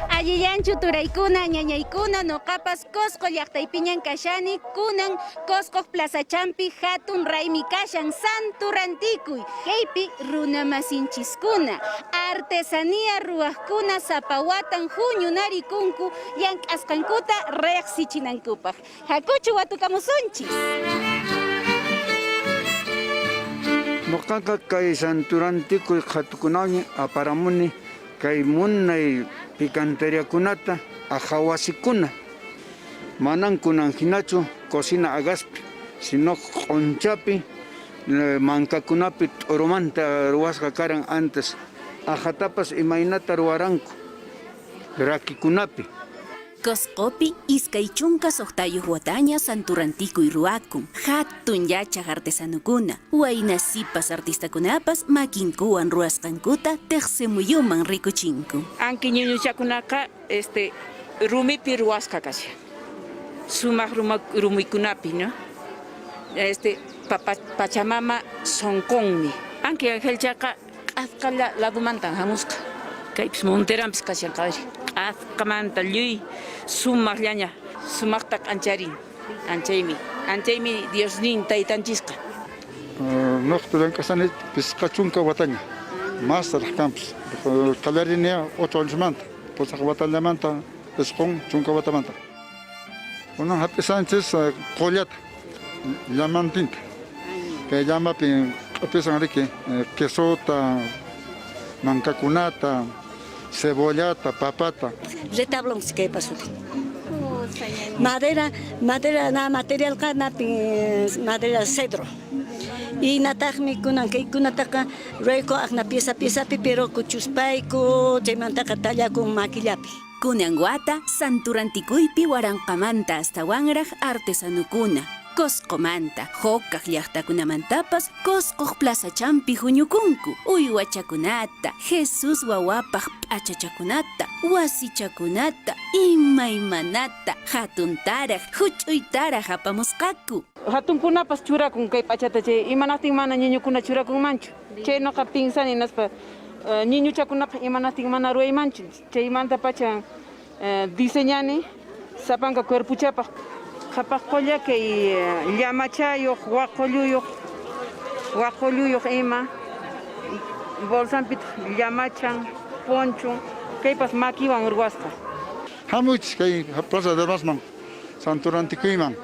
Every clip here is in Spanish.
Allillanchu turaykuna, ñañaykuna, noqapas Cusco llaqtaypiñan kashani, kunan Cusco Plaza Champi hatun raymi kashan Santo Rantikuy. Kaypi runa masinchiskuna, artesanía ruwaqkuna sapawatan huñunarikunku llank'asqankuta reqsichinankupaq. Hakuchu watukamusunchis. Noqaqa kay Santo Rantikuy qhatukunawan aparamuni kay munay picanteriakunata ahawasikuna. Manan kunan hinachu cocina agaspi, sino q'unchapi, mankakunapi t'urumanta ruwasqa karan antes. Ajatapas imaynata ruwaranku, rakikunapi. Cuscopi iskay chunka soqtayuq wataña Santo Rantikuy ruwakun. Hatun yachaq artesanukuna, waynasipas artistakunapas makinkuwan ruwasqankuta teqsimuyuman rikuchinku. Anki ñuñuchakunaqa rumipi ruwasqa kashan. Sumaq rumikunapi, ¿no? Pachamama sonkonmi. Anki angelchaqa q'asqa ladumantan hamusqa. Kaypis Monterampis kashan qadri. Q'asqamanta lluy sumaqllaña, sumaqta q'ancharin. Anchaymi Diosnin taytanchisqa. Nuqtulan kasani pisqa chunka wataña. Más rajkampis. Qallarinia 8 añosmanta. Pusaq watallamanta pisqun chunka watamanta. Unan hapisanchis qollata llamantinta. Kay llamapi q'upisan riki quesota, mankakunata, cebollata, papata. Retablon si kay pasuti. Madera na material ka natin madera cedro. Y natakmi kunan kay kunataka reko akna pieza pero kuchuspay ko chaymanta katalla con maquillapi. Kunan wata Santo Rantikuypi waranqamanta hasta wanraq artesanukuna. Cuscomanta, hokaq llaqtakunamantapas Cusco Plaza Champi huñukunku. Uywachakunata, Jesús wawapaq p'achachakunata, wasichakunata, imaymanata, hatuntaraq, huch'uytaraq apamusqaku. Hatunkunapas churakun kay p'achata chay imanaptin mana ñuñukuna churakunmanchu. Chaynoqa pinsani naspa ñuñuchakunapas imanaptin mana ruwaymanchu. Chaymanta pacha diseñani sapanka cuerpuchapaq. Qhapaqqulla kay llamachayuq, waqolluyuq ima, bolsampit llamachan, poncho, kaypas makiwan ruwasqa. Hamuchis kay Plaza de Armasman, Santo Rantikuyman,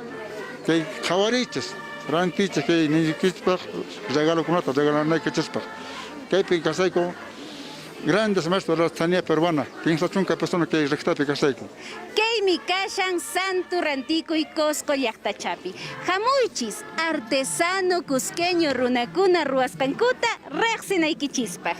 kay qhawarichis, rantichis kay niñukichpaq regalokunata regalanaykichispaq. Kaypi kasayku grandes maestros de la artesanía peruana, piensa chunka persona que rectapi kasayku. Kaymi kashan Santo Rantikuy Cusco llaqtachapi. Hamuychis artesano cusqueño runakuna ruwasqankuta reqsinaykichispaq.